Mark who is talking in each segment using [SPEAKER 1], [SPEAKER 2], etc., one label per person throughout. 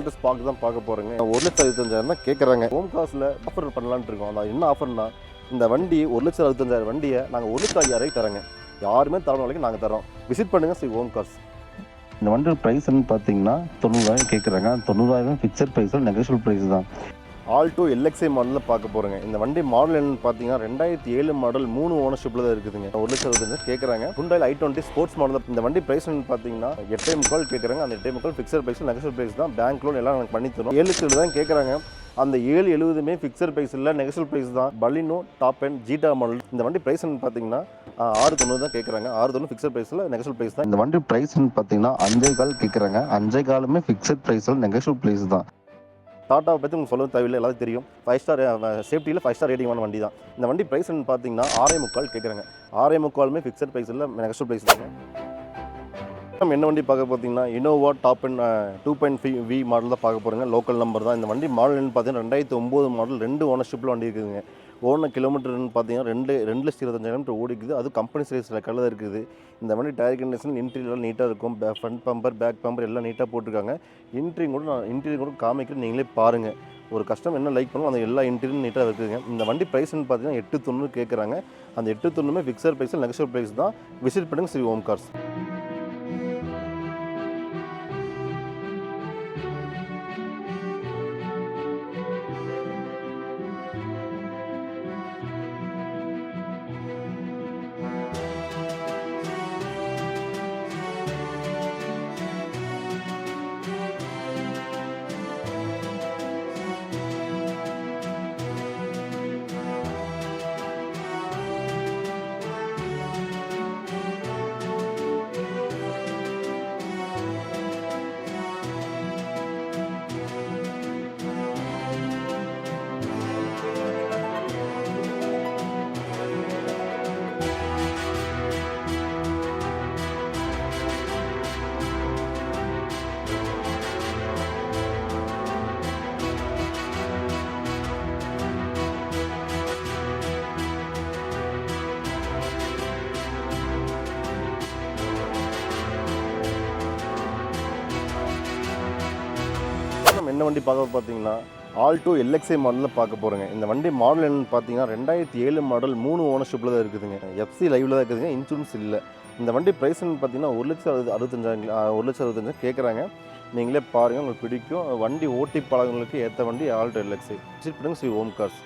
[SPEAKER 1] செவல்ட்டு ஸ்பாக் தான் பார்க்க போகிறேங்க. 1,65,000 தான் கேட்குறாங்க. ஹோம் காசில் ஆஃபர் பண்ணலான்ட்டு இருக்கோம். அது என்ன ஆஃபர்னா, இந்த வண்டி 1,65,000 வண்டியை நாங்கள் 1,05,000 தரேங்க. யாருமே தரணும் வரைக்கும் நாங்கள் தரோம். விசிட் பண்ணுங்கள் ஸ்ரீ ஹோம் கார்ஸ். இந்த வண்டியோட ப்ரைஸ்ன்னு பார்த்தீங்கன்னா 90,000 கேட்குறாங்க. 90,000 ஃபிக்ஸட் ப்ரைஸில் நெகோஷியபிள் ப்ரைஸ் தான். ஆல்டோ LXi மாடலில் பார்க்க போகிறேங்க. இந்த வண்டி மாடல் என்னன்னு பார்த்தீங்கன்னா 2007 மாடல் 3 ஓனர்ஷிப்பில் தான் இருக்குதுங்க. 1,65,000 கேட்குறாங்க. Hyundai i20 sports model. இந்த வண்டி ப்ரைஸ் பார்த்தீங்கன்னா 8,300,000 கேட்குறாங்க. அந்த 8,300,000 ஃபிக்ஸட் ப்ரைஸில் நெகோஷியபிள் ப்ரைஸ் தான். பேங்க் லோன் எல்லாம் எனக்கு பண்ணி தரும். 7,70,000 தான் கேட்குறாங்க. அந்த 7,70,000 ஃபிக்ஸட் ப்ரைஸ் இல்லை, நெகோஷியபிள் ப்ரைஸ் தான். Baleno top and Zeta model. இந்த வண்டி ப்ரைஸ் பார்த்தீங்கன்னா 6,90,000 தான் கேட்குறாங்க. 6,90,000 ஃபிக்ஸட் ப்ரைஸில் நெகோஷியபிள் ப்ரைஸ் தான். இந்த வண்டி ப்ரைஸ் பார்த்தீங்கன்னா 5,400 கேட்குறாங்க. 5,400 ஃபிக்ஸட் ப்ரைஸில் நெகோஷியபிள் ப்ரைஸ் தான். டாட்டாவை பற்றி உங்களுக்கு சொல்ல தேவையில்லை, எல்லாத்தையும் தெரியும். 5 ஸ்டார் சேஃப்டியில் 5 ஸ்டார் ரேட்டிங்கான வண்டி தான். இந்த வண்டி ப்ரைஸ் பார்த்தீங்கன்னா 6,300,000 கேட்குறாங்க. 6,300,000 ஃபிக்ஸட் ப்ரைஸ் இல்லை, நெகோஷியபிள் ப்ரைஸ் தாங்க. நம்ம என்ன வண்டி பார்க்க பார்த்தீங்கன்னா Innova top and 2.5V model தான் பார்க்க போகிறோங்க. லோக்கல் நம்பர் தான். இந்த வண்டி மாடல்னு பார்த்தீங்கன்னா 2009 மாடல் 2 ஓனர்ஷிப்பில் வண்டி இருக்குதுங்க. ஓன கிலோமீட்டர்னு பார்த்தீங்கன்னா 2,25,000 ஓடி இருக்குது. அது கம்பெனி சர்வீஸ் ரெக்கார்டில் இருக்குது. இந்த வண்டி டயர் கண்டிஷன் இன்டீரியர் நீட்டாக இருக்கும். ஃப்ரண்ட் பம்பர் பேக் பம்பர் எல்லாம் நீட்டாக போட்டிருக்காங்க. இன்டீரியர் கூட காமிக்கிறேன், நீங்களே பாருங்கள். ஒரு கஸ்டமர் என்ன லைக் பண்ணணும் அந்த எல்லா இன்டீரியரும் நீட்டாக இருக்குதுங்க. இந்த வண்டி ப்ரைஸ்ன்னு பார்த்தீங்கன்னா 8,90,000 கேட்குறாங்க. அந்த 8,90,000 ஃபிக்ஸட் ப்ரைஸில் நெகோஷியபிள் ப்ரைஸ் தான். விசிட் பண்ணுங்கள் ஸ்ரீ ஹோம் கார்ஸ். என்ன வண்டி பார்க்க பார்த்தீங்கன்னா ஆல்டோ LXi மாடலில் பார்க்க போகிறேங்க. இந்த வண்டி மாடல் என்னன்னு பார்த்தீங்கன்னா 2007 மாடல் 3 ஓனர்ஷிப்பில் தான் இருக்குதுங்க. FC லைவில் தான் இருக்குதுங்க. இன்சூரன்ஸ் இல்லை. இந்த வண்டி ப்ரைஸ்ன்னு பார்த்தீங்கன்னா 1,65,000 கேட்குறாங்க. நீங்களே பாருங்கள், உங்களுக்கு பிடிக்கும். வண்டி ஓட்டி பழங்களுக்கு ஏற்ற வண்டி ஆல்டோ LXi. விசிட் பண்ணுங்கள் ஸ்ரீ ஹோம் கார்ஸ்.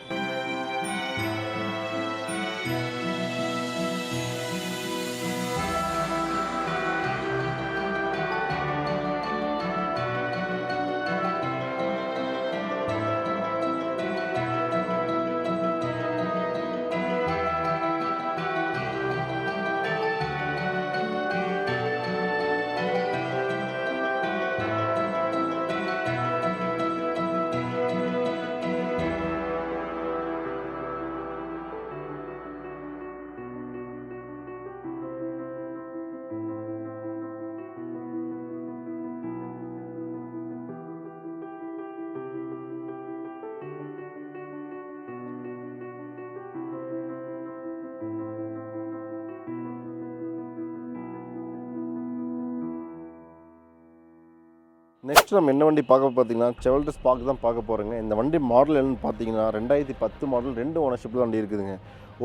[SPEAKER 1] நெக்ஸ்ட் நம்ம என்ன வண்டி பார்க்க பார்த்தீங்கன்னா செவல்ட்டு ஸ்பாக் தான் பார்க்க போகிறோங்க. இந்த வண்டி மாடல் என்னன்னு பார்த்தீங்கன்னா 2010 மாடல் 2 ஓனர்ஷிப்பில் வண்டி இருக்குதுங்க.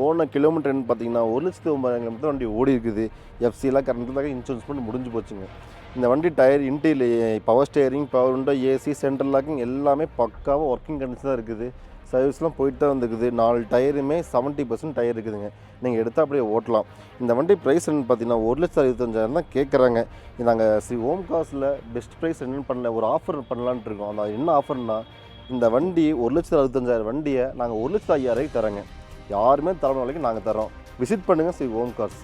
[SPEAKER 1] ஓன கிலோமீட்டர்னு பார்த்தீங்கன்னா 1,09,000 கிலோமீட்டர் வண்டி ஓடி இருக்குது. எஃப்சிலாம் கரண்ட்டுக்காக இன்சூரன்ஸ் பண்ணி முடிஞ்சு போச்சுங்க. இந்த வண்டி tyre interior power steering, power window, AC, central locking எல்லாமே பக்காவாக ஒர்க்கிங் கண்டிஷன் தான் இருக்குது. சர்வீஸ்லாம் போயிட்டு தான் வந்துருக்குது. 4 டயருமே 70% டயர் இருக்குதுங்க. நீங்கள் எடுத்தால் அப்படியே ஓட்டலாம். இந்த வண்டி ப்ரைஸ் என்னன்னு பார்த்தீங்கன்னா 1,65,000 தான் கேட்குறாங்க. நாங்கள் ஸ்ரீ ஹோம் கார்ஸில் பெஸ்ட் ப்ரைஸ் என்னென்னு பண்ணல, ஒரு ஆஃபர் பண்ணலான்ட்டு இருக்கோம். அந்த என்ன ஆஃபர்னா, இந்த வண்டி 1,65,000 வண்டியை நாங்கள் 1,05,000 தரேங்க. யாருமே தரணும் வரைக்கும் நாங்கள் தரோம். விசிட் பண்ணுங்கள் ஸ்ரீ ஹோம் கார்ஸ்.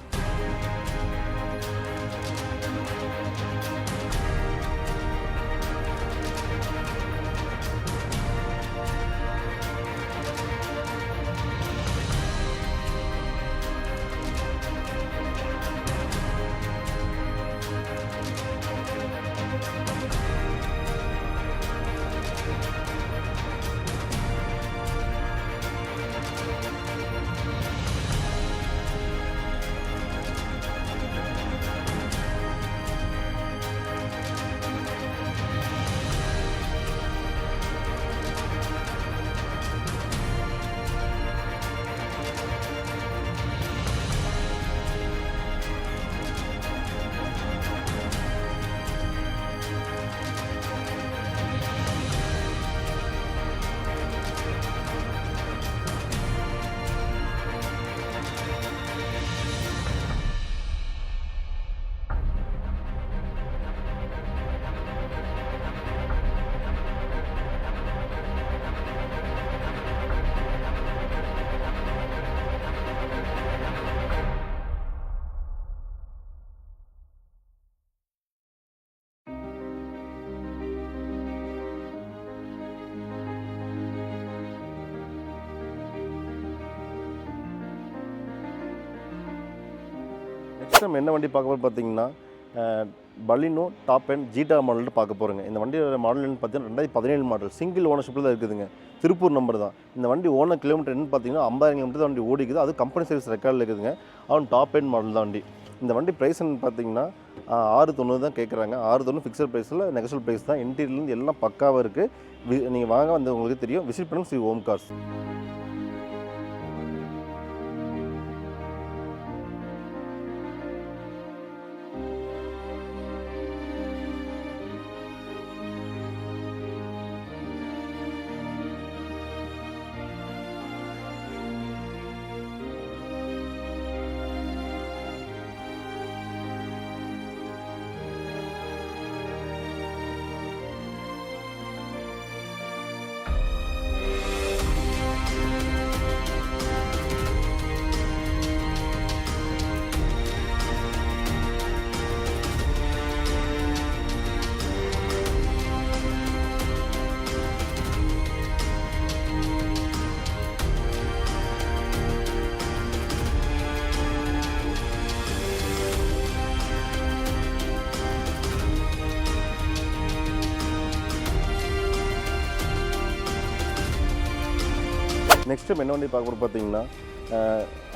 [SPEAKER 1] நெக்ஸ்ட் நம்ம என்ன வண்டி பார்க்க போகிறோம் பார்த்தீங்கன்னா பலினோ டாப் அண்ட் ஜீட்டா மாடல்னு பார்க்க போகிறோங்க. இந்த வண்டியோட மாடல்னு பார்த்தீங்கன்னா 2017 மாடல், சிங்கிள் ஓனர்ஷிப்பில் தான் இருக்குதுங்க. திருப்பூர் நம்பர் தான். இந்த வண்டி ஓனர் கிலோமீட்டர் என்னன்னு பார்த்தீங்கன்னா 50,000 கிலோமீட்டர் தான் வண்டி ஓடிக்குது. அது கம்பெனி சர்வீஸ் ரெக்கார்டில் இருக்குதுங்க. அவன் டாப் அண்ட் மாடல் தான் வண்டி. இந்த வண்டி ப்ரைஸ்ன்னு பார்த்தீங்கன்னா 690 தான் கேட்குறாங்க. 690 ஃபிக்ஸட் ப்ரைஸில் நெகோஷியபிள் ப்ரைஸ் தான். இன்டீரியர்லேருந்து எல்லாம் பக்காவாக இருக்குது. நீங்கள் வாங்க வந்து உங்களுக்கு தெரியும். விசிட் பண்ணுங்க ஸ்ரீ ஓம் கார்ஸ். நெக்ஸ்ட் என்ன வண்டி பார்க்க போகிறோம் பார்த்தீங்கன்னா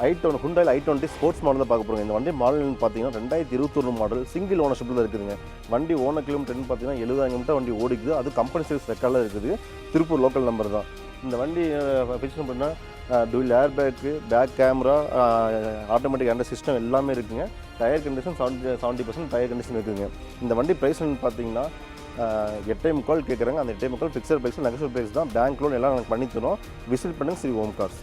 [SPEAKER 1] i20 ஹுண்டாயில் i20 ஸ்போர்ட்ஸ் மாடல் தான் பார்க்க போகிறோம். இந்த வண்டி மாடல்னு பார்த்தீங்கன்னா 2021 மாடல், சிங்கிள் ஓனர்ஷிப்பில் தான் இருக்குதுங்க. வண்டி ஓனர் கிலோமீட்டர்னு பார்த்தீங்கன்னா 70,000 கிலோமீட்டர் வண்டி ஓடிக்குது. அது கம்பெனி சர்வீஸ் ரெக்கார்டில் இருக்குது. திருப்பூர் லோக்கல் நம்பர் தான். இந்த வண்டி ஃபீச்சர் பண்ணால் dual air bag, back camera, automatic Android system எல்லாமே இருக்குதுங்க. டயர் கண்டிஷன் 70% டயர் கண்டிஷன் இருக்குதுங்க. இந்த வண்டி ப்ரைஸ்ன்னு பார்த்தீங்கன்னா 8.25 கேட்குறாங்க. அந்த 8.25 ஃபிக்ஸட் ப்ரைஸ், நெகோஷியபிள் ப்ரைஸ் தான். பேங்க் லோன் எல்லாம் நாங்கள் பண்ணி தரோம். விசிட் பண்ணுங்க ஸ்ரீ ஓம் கார்ஸ்.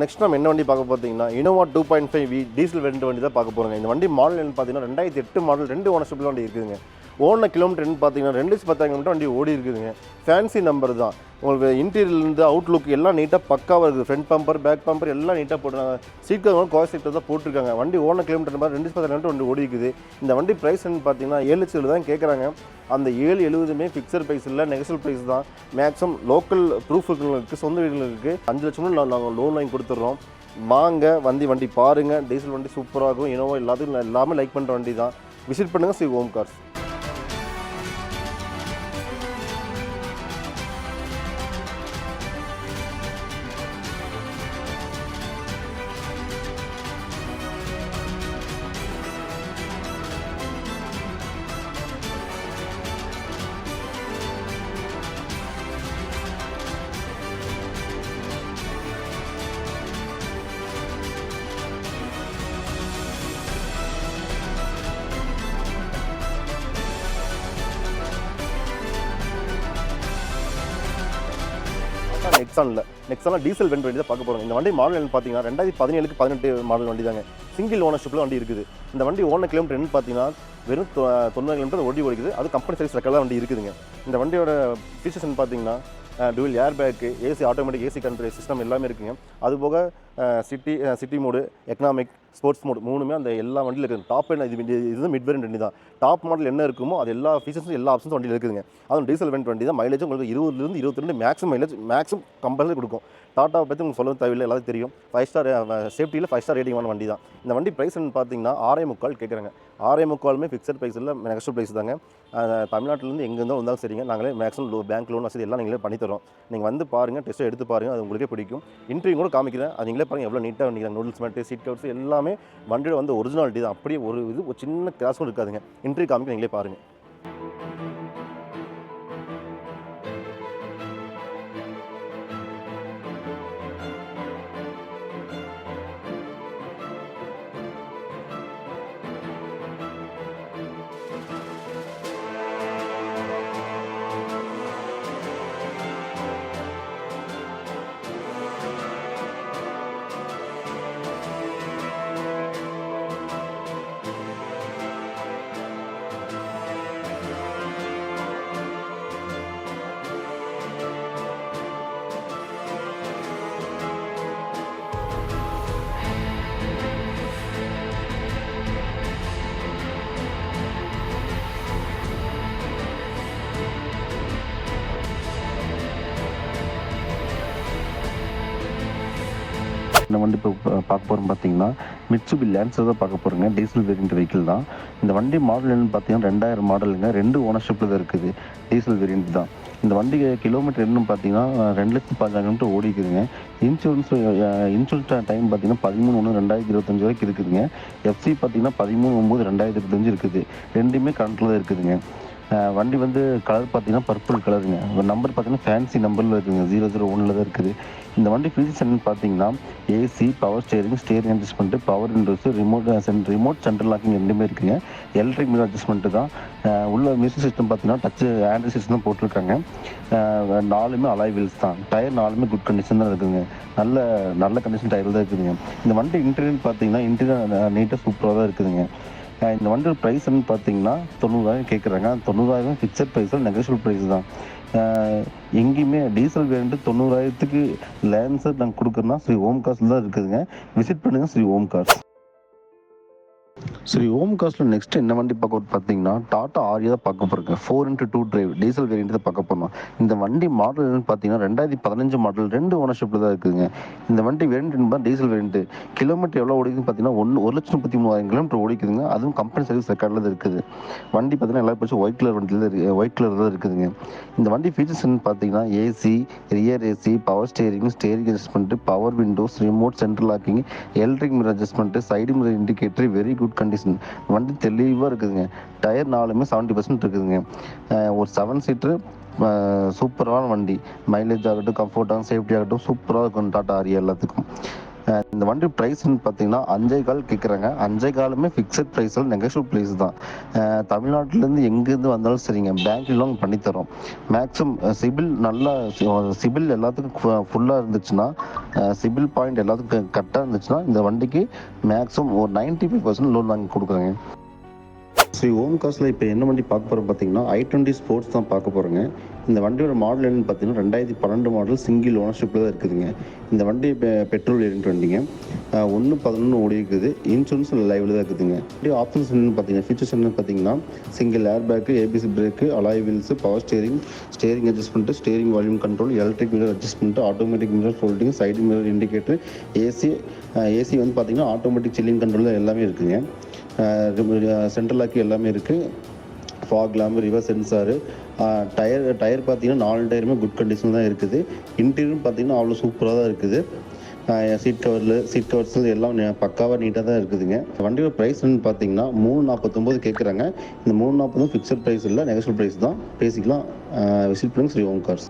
[SPEAKER 1] நெக்ஸ்ட் நம்ம என்ன வண்டி பார்க்க பார்த்தீங்கன்னா இனோவா 2.5V டீசல் வேரியன்ட் வண்டி தான் பார்க்க போகிறோங்க. இந்த வண்டி மாடல் என்ன பார்த்தீங்கன்னா 2008 மாடல், 2 ஓனர்ஷிப்பில் வண்டி இருக்குதுங்க. ஓனர் கிலோமீட்டர்னு பார்த்தீங்கன்னா 210,000 கிலோமீட்டர் வண்டி ஓடி இருக்குதுங்க. ஃபேன்சி நம்பர் தான். உங்களுக்கு இன்டீரியர்லேருந்து அவுட்லுக் எல்லாம் நீட்டாக பக்காவாக இருக்குது. ஃப்ரண்ட் பம்பர், பேக் பம்பர் எல்லாம் நீட்டாக போட்டுருக்காங்க. சீட் கவர் கோஸ் சீட்டர் தான் போட்டிருக்காங்க. வண்டி ஓனர் கிலோமீட்டர் மாதிரி 210,000 கிலோமீட்டர் வண்டி ஓடி இருக்குது. இந்த வண்டி ப்ரைஸ்ன்னு பார்த்தீங்கன்னா 7,70,000 தான் கேட்குறாங்க. அந்த 7,70,000மே ஃபிக்ஸட் ப்ரைஸ் இல்லை, நெகோஷியபிள் ப்ரைஸ் தான். மேக்ஸிமம் லோக்கல் ப்ரூஃப் இருக்கிறவங்களுக்கு, சொந்த வீடுகளுக்கு 5 லட்சமும் நாங்கள் லோன் வாங்கி கொடுத்துட்றோம். வாங்க வண்டி பாருங்கள். டீசல் வண்டி சூப்பராக இருக்கும். இனோவா எல்லாத்துக்கும் எல்லாமே லைக் பண்ணுற வண்டி தான். விசிட் பண்ணுங்கள் ஸ்ரீ ஓம் கார்ஸ். நெக்ஸானில் டீசல் வெண்ட் வண்டி தான் பார்க்க போகிறோம். இந்த வண்டி மாடல் பார்த்தீங்கன்னா 2017க்கு 18 மாடல் வண்டி தாங்க. சிங்கிள் ஓனர்ஷிப்பில் வண்டி இருக்குது. இந்த வண்டி ஓனர் கிலோமீட்டர் என்னன்னு பார்த்தீங்கன்னா வெறும் 90 கிலோமீட்டர் ஓடிக்குது. அது கம்பெனி சர்வீஸ் ரெக்கார்டாக வண்டி இருக்குதுங்க. இந்த வண்டியோட ஃபீச்சர்ஸ்ன்னு பார்த்தீங்கன்னா டூல் ஏர் bag, AC automatic AC control system எல்லாமே இருக்குங்க. அதுபோக city mode, economic, sports mode 3மே அந்த எல்லா வண்டியில் இருக்குது. டாப் என்ன இது மிட் வேரியன்ட் வண்டி தான். டாப் மாடல் என்ன இருக்குமோ அது எல்லா ஃபீச்சர்ஸும் எல்லா ஆப்ஷன்ஸும் வண்டியில் இருக்குதுங்க. அதுவும் டீசல் வெண்ட் வண்டி தான். மைலேஜ் உங்களுக்கு 20லேருந்து 22 மேக்ஸிமம் கம்பல்சரி கொடுக்கும். டாட்டாவை பற்றி உங்களுக்கு சொல்ல தேவையில்லை, எல்லாத்தையும் தெரியும். 5 ஸ்டார் சேஃப்டியில் 5 ஸ்டார் ரேட்டிங்கான வண்டி தான். இந்த வண்டி ப்ரைஸ்ன்னு பார்த்தீங்கன்னா 6.25 கேட்குறாங்க. 6.25மே ஃபிக்ஸட் ப்ரைஸ் இல்லை, நெகோஷியபிள் ப்ரைஸ் தாங்க. தமிழ்நாட்டிலேருந்து எங்கேருந்தோ வந்தாலும் சரிங்க, நாங்களே மேக்ஸிமம் பேங்க் லோன் வசதி எல்லாம் நீங்களே பண்ணித்தரோம். நீங்கள் வந்து பாருங்கள், டெஸ்ட்டை எடுத்து பாருங்கள், அது உங்களுக்கே பிடிக்கும். இன்டர்வியூ கூட காமிக்கிறேன், அது நீங்களே பாருங்கள் எவ்வளோ நீட்டாக வண்டிக்கிறாங்க. நூடுல்ஸ் மேட்டு, சீட் கவர்ஸ் எல்லாமே வண்டியோட வந்து ஒரிஜினாலிட்டி தான். அப்படியே ஒரு சின்ன கிராஸ் கூட இருக்காதுங்க. இன்டர்வியூ காமிக்க நீங்களே பாருங்கள். இந்த வண்டி இப்போ பார்க்க போகிறோம் பார்த்தீங்கன்னா மிட்சுபி லேன்சர் தான் பார்க்க போகிறோங்க. டீசல் வேரியன்ட் வெஹிக்கிள் தான். இந்த வண்டி மாடல் என்னன்னு பார்த்தீங்கன்னா 2000 மாடலுங்க. 2 ஓனர்ஷிப்பில் தான் இருக்குது. டீசல் வேரியன்ட் தான். இந்த வண்டி கிலோமீட்டர் என்னன்னு பார்த்தீங்கன்னா 2,15,000 கிலோமீட்டர் ஓடிக்குதுங்க. இன்சூரன்ஸ் டைம் பார்த்தீங்கன்னா 13/1/2025 வரைக்கும் இருக்குதுங்க. எஃப்சி பார்த்தீங்கன்னா 13/9/2025 இருக்குது. ரெண்டுமே கரண்ட்டில் தான் இருக்குதுங்க. வண்டி வந்து கலர் பார்த்தீங்கன்னா பர்பிள் கலருங்க. நம்பர் பார்த்தீங்கன்னா ஃபேன்சி நம்பரில் இருக்குதுங்க. 001 தான் இருக்குது. இந்த வண்டி ஃபீச்சர்ஸ் என்னன்னு பார்த்தீங்கன்னா AC, power steering adjustment, power windows, remote central locking ரெண்டுமே இருக்குங்க. எலக்ட்ரிக் மிரர் அட்ஜஸ்ட்மெண்ட்டு தான். உள்ள மியூசிக் சிஸ்டம் பார்த்தீங்கன்னா டச் ஆண்ட்ராய்ட் சிஸ்டம் தான் போட்டிருக்காங்க. 4மே அலாய் வீல்ஸ் தான். டயர் 4மே குட் கண்டிஷன் தான் இருக்குதுங்க. நல்ல கண்டிஷன் டயர் தான் இருக்குதுங்க. இந்த வண்டி இன்டீரியர் பார்த்தீங்கன்னா நீட்டாக சூப்பராக தான் இருக்குதுங்க. இந்த வண்டியோட ப்ரைஸ் என்னன்னு பார்த்தீங்கன்னா 90,000 கேட்குறாங்க. 90,000 ஃபிக்ஸட் ப்ரைஸில் நெகோஷியபிள் ப்ரைஸ் தான். எங்கேயுமே டீசல் வேரியன்ட் 90,000க்கு லேன்சர் நாங்கள் கொடுக்குறோன்னா ஸ்ரீ ஓம் கார்ஸில் தான் இருக்குதுங்க. விசிட் பண்ணுங்கள் ஸ்ரீ ஓம் கார்ஸ். சரி, ஓம் காஸ்ட்டில் நெக்ஸ்ட் என்ன வண்டி பார்க்க பார்த்தீங்கன்னா டாடா ஆரியா தான் பார்க்க போகிறேங்க. 4x2 டிரைவ் டீசல் வேரியன்ட் தான் பார்க்க போகிறோம். இந்த வண்டி மாடல் என்னன்னு பார்த்தீங்கன்னா 2015 மாடல், 2 ஓனர்ஷிப்பில் தான் இருக்குதுங்க. இந்த வண்டி வேரியன்ட் தான் டீசல் வேரியன்ட். கிலோமீட்டர் எவ்வளோ ஓடிக்குதுன்னு பார்த்தீங்கன்னா 1,33,000 கிலோமீட்டர் ஓடிக்குதுங்க. அதுவும் கம்பெனி சர்வீஸ் ரெக்கார்டில் தான் இருக்குது. வண்டி பார்த்தீங்கன்னா எல்லா பட்சம் ஒயிட் கலர் தான் இருக்குதுங்க. இந்த வண்டி ஃபீச்சர்ஸ் என்னன்னு பார்த்தீங்கன்னா AC, rear AC, power steering adjustment, power windows, remote central locking, electric mirror adjustment, side mirror indicator, very good condition. வண்டி தெளிவாக இருக்குதுங்க. டயர் 4மே 70% இருக்குதுங்க. ஒரு 7 சீட்ரு சூப்பரான வண்டி. மைலேஜ் ஆகட்டும், கம்ஃபர்ட் ஆகட்டும், சேஃப்டி ஆகட்டும் சூப்பராக இருக்கும் டாடா ஆரியா எல்லாத்துக்கும். இந்த வண்டி ப்ரைஸ்ன்னு பார்த்தீங்கன்னா 5,4 கேட்குறாங்க. 5,4மே ஃபிக்ஸட் ப்ரைஸில் நெகோஷியபிள் ப்ரைஸ் தான். தமிழ்நாட்டிலேருந்து எங்கேருந்து வந்தாலும் சரிங்க, பேங்க் லோன் பண்ணித்தரோம். மேக்ஸிமம் சிபில் எல்லாத்துக்கும் ஃபுல்லாக இருந்துச்சுன்னா, சிபில் பாயிண்ட் எல்லாத்துக்கும் கரெக்டாக இருந்துச்சுன்னா இந்த வண்டிக்கு மேக்ஸிமம் ஒரு 95% லோன் வாங்கி கொடுக்குறேங்க. ஸ்ரீ ஓம் கார்ஸில் இப்போ என்ன வண்டி பார்க்க போகிறோம் பார்த்தீங்கன்னா i20 ஸ்போர்ட்ஸ் தான் பார்க்க போகிறோங்க. இந்த வண்டியோட மாடல் என்னன்னு பார்த்தீங்கன்னா 2012 மாடல், சிங்கிள் ஓனர்ஷிப்பில் தான் இருக்குதுங்க. இந்த வண்டி பெட்ரோல் வேரியன்ட் வண்டிங்க. 1.11 ஓடி இருக்குது. இன்சூரன்ஸ் லைவில் தான் இருக்குதுங்க. வண்டி ஆப்ஷன்ஸ் என்னன்னு பார்த்தீங்கன்னா ஃபீச்சர்ஸ் என்னன்னு பார்த்தீங்கன்னா single airbag, ABC brake, alloy wheels, power steering adjustment, steering volume control, electric mirror adjustment, automatic mirror folding, side mirror indicator, AC வந்து பார்த்தீங்கன்னா ஆட்டோமேட்டிக் சில்லிங் கண்ட்ரோல் எல்லாமே இருக்குதுங்க. சென்ட்ரல் லாக்கி எல்லாமே இருக்குது. Fog lamp, reverse sensor, tyre பார்த்தீங்கன்னா 4 டயருமே good condition தான் இருக்குது. இன்டீரியரும் பார்த்தீங்கன்னா அவ்வளோ சூப்பராக தான் இருக்குது. சீட் கவர்ஸ் எல்லாம் பக்காவாக நீட்டாக தான் இருக்குதுங்க. வண்டியோட ப்ரைஸ் பார்த்தீங்கன்னா 349 கேட்குறாங்க. இந்த 340 ஃபிக்ஸட் ப்ரைஸ் இல்லை, நெகோஷியபிள் ப்ரைஸ் தான். பேசிக்கலாம். விசிட் பண்ணுங்க ஸ்ரீ ஓம் கார்ஸ்.